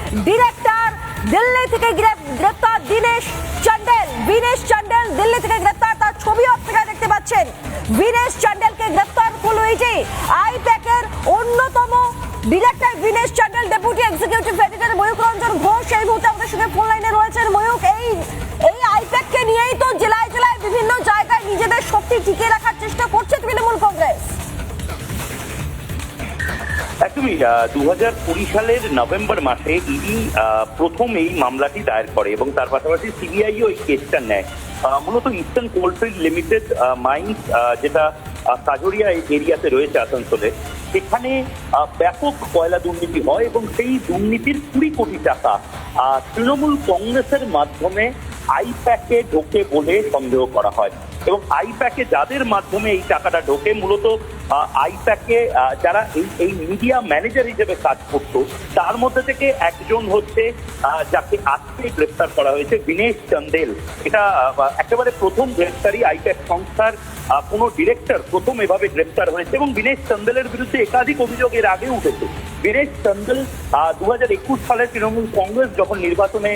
Director Delhi থেকে গ্রেপ্তার দিনেশ চান্ডেল। দিল্লি থেকে গ্রেপ্তার, তার ছবি আপনারা দেখতে পাচ্ছেন। বিনেশ চান্ডেলকে গ্রেপ্তার করলো এইটি আইপ্যাকের অন্যতম director Binesh Chandel. Deputy executive editor Mayuk Ranjan Ghosh এই মুহূর্তে আমাদের সঙ্গে ফোন লাইনে রয়েছেন। ময়ূক, এই আইপ্যাককে নিয়েই তো জেলায় জেলায় বিভিন্ন জায়গায় নিজেদের শক্তি টিকিয়ে রাখার চেষ্টা করছে তৃণমূল কংগ্রেস। একদমই 2020 সালের নভেম্বর মাসে ইডি প্রথম এই মামলাটি দায়ের করে এবং তার পাশাপাশি সিবিআইও এই কেসটা নেয়। মূলত ইস্টার্ন কোলফিল্ড লিমিটেড মাইন্স, যেটা কাজরিয়া এরিয়াতে রয়েছে আসানসোলে, সেখানে ব্যাপক কয়লা দুর্নীতি হয় এবং সেই দুর্নীতির 20 কোটি টাকা তৃণমূল কংগ্রেসের মাধ্যমে আইপ্যাকে ঢোকে বলে সন্দেহ করা হয়। এবং আইপ্যাকে যাদের মাধ্যমে এই টাকাটা ঢোকে, মূলত আইপ্যাকে যারা এই মিডিয়া ম্যানেজার হিসেবে কাজ করত, তার মধ্যে থেকে একজন হচ্ছে যাকে আজকে গ্রেফতার করা হয়েছে, বিনেশ চান্দেল। এটা একেবারে প্রথম গ্রেফতারি আইপ্যাক সংস্থার কোনো ডিরেক্টর প্রথম এভাবে গ্রেফতার হয়েছে এবং বিনেশ চান্দেলের বিরুদ্ধে একাধিক অভিযোগ এর আগে উঠেছে। বিনেশ চান্দেল 2021 সালে তৃণমূল কংগ্রেস যখন নির্বাচনে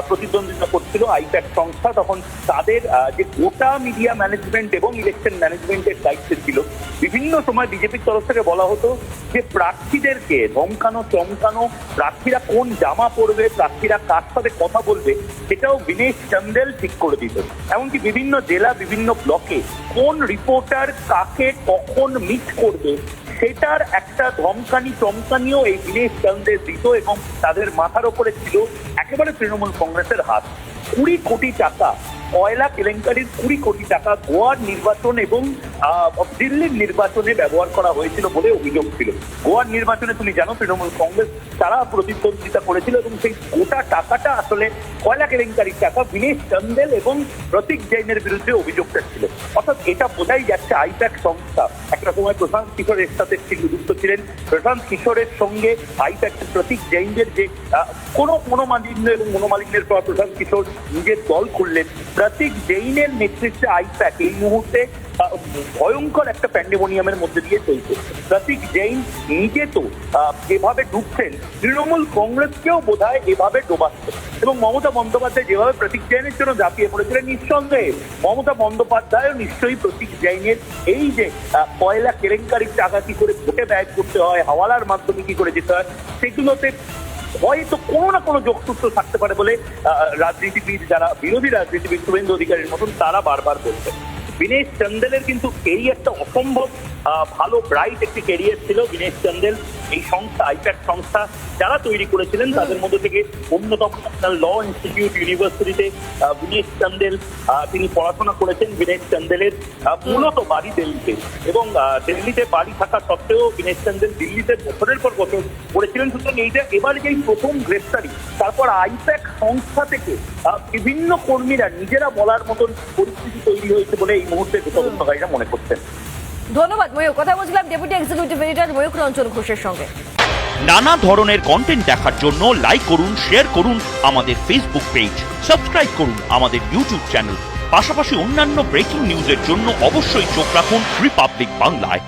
প্রতিদ্বন্দ্বিতা করছিল আইপ্যাক সংস্থা, তখন তাদের যে গোটা মিডিয়া ম্যানেজমেন্ট এবং ইলেকশন ম্যানেজমেন্টের দায়িত্বে ছিল। বিভিন্ন সময় বিজেপির তরফ থেকে বলা হতো যে প্রার্থীদেরকে ধমকানো চমকানো, প্রার্থীরা কোন জামা পরবে, প্রার্থীরা কার সাথে কথা বলবে, সেটাও বিনেশ চান্দেল ঠিক করে দিত। এমনকি বিভিন্ন জেলা বিভিন্ন ব্লকে কোন রিপোর্টার কাকে কখন মিট করবে সেটার একটা ধমকানি চমকানিও এই বিনেশ চান্দেল দিত এবং তাদের মাথার ওপরে ছিল একেবারে তৃণমূল কংগ্রেসের হাত। 20 কোটি টাকা কয়লা কেলেঙ্কারির 20 কোটি টাকা গোয়ার নির্বাচন এবং দিল্লির নির্বাচনে ব্যবহার করা হয়েছিল বলে অভিযোগ ছিল। গোয়ার নির্বাচনে তুমি জানো তৃণমূল কংগ্রেস তারা প্রতিদ্বন্দ্বিতা করেছিল এবং সেই গোটা টাকাটা আসলে কয়লা কেলেঙ্কারির টাকা বিনেশ চান্দেল এবং প্রতীক জৈনের বিরুদ্ধে অভিযোগটা ছিল। অর্থাৎ এটা বোঝাই যাচ্ছে আইপ্যাক সংস্থা একটা সময় প্রশান্ত কিশোরের সাথে যুক্ত ছিলেন। প্রশান্ত কিশোরের সঙ্গে আইপ্যাকের প্রতীক জৈনের যে কোনো মনোমালিন্য এবং মনোমালিন্যের পর প্রশান্ত কিশোর নিজের দল খুললেন। প্রতীক জৈনের নেতৃত্বে আইপ্যাক এই মুহূর্তে ভয়ঙ্কর একটা প্যান্ডেমোনিয়ামের মধ্যে দিয়ে চলছে। প্রতীক জৈন নিজে তো যেভাবে ঢুকছেন, তৃণমূল কংগ্রেসকেও বোধহয় এভাবে ডোবাচ্ছে এবং মমতা বন্দ্যোপাধ্যায় যেভাবে প্রতীক জৈনের জন্য ঝাঁপিয়ে পড়েছিলেন, নিঃসন্দেহে মমতা বন্দ্যোপাধ্যায়ও নিশ্চয়ই প্রতীক জৈনের এই যে কয়লা কেলেঙ্কারির টাকা কি করে ভোটে ব্যয় করতে হয়, হাওয়ালার মাধ্যমে কি করে যেতে হয়, সেগুলোতে হয়তো কোনো না কোনো যোগসূত্র থাকতে পারে বলে রাজনীতিবিদ, যারা বিরোধী রাজনীতিবিদ শুভেন্দু অধিকারীর মতন, তারা বারবার বলছেন। বিনেশ চান্দেলের কিন্তু এই একটা অসম্ভব ভালো ব্রাইট একটি ক্যারিয়ার ছিল। বিনেশ চান্দেল এই সংস্থা আইপ্যাক সংস্থা যারা তৈরি করেছিলেন তাদের মধ্যে থেকে অন্যতম ন্যাশনাল ল ইনস্টিটিউট ইউনিভার্সিটিতে বিনেশ চান্দেল তিনি পড়াশোনা করেছেন। বিনেশ চান্দেলের মূলত বাড়ি দিল্লিতে এবং দিল্লিতে বাড়ি থাকা সত্ত্বেও বিনেশ চান্দেল দিল্লিতে বছরের পর বছর পড়েছিলেন। সুতরাং এইটা এবারে যেই প্রথম গ্রেফতারি, তারপর আইপ্যাক সংস্থা থেকে বিভিন্ন কর্মীরা নিজেরা বলার মতন পরিস্থিতি তৈরি হয়েছে বলে এই মুহূর্তে তদন্তকারীরা মনে করছেন। ধন্যবাদ ময়ূক। কথা বলছিলাম deputy executive editor Mayuk Ranjan ঘোষের সঙ্গে। নানা ধরনের কন্টেন্ট দেখার জন্য লাইক করুন, শেয়ার করুন আমাদের ফেসবুক পেজ, সাবস্ক্রাইব করুন আমাদের ইউটিউব চ্যানেল। পাশাপাশি অন্যান্য ব্রেকিং নিউজের জন্য অবশ্যই চোখ রাখুন রিপাবলিক বাংলায়।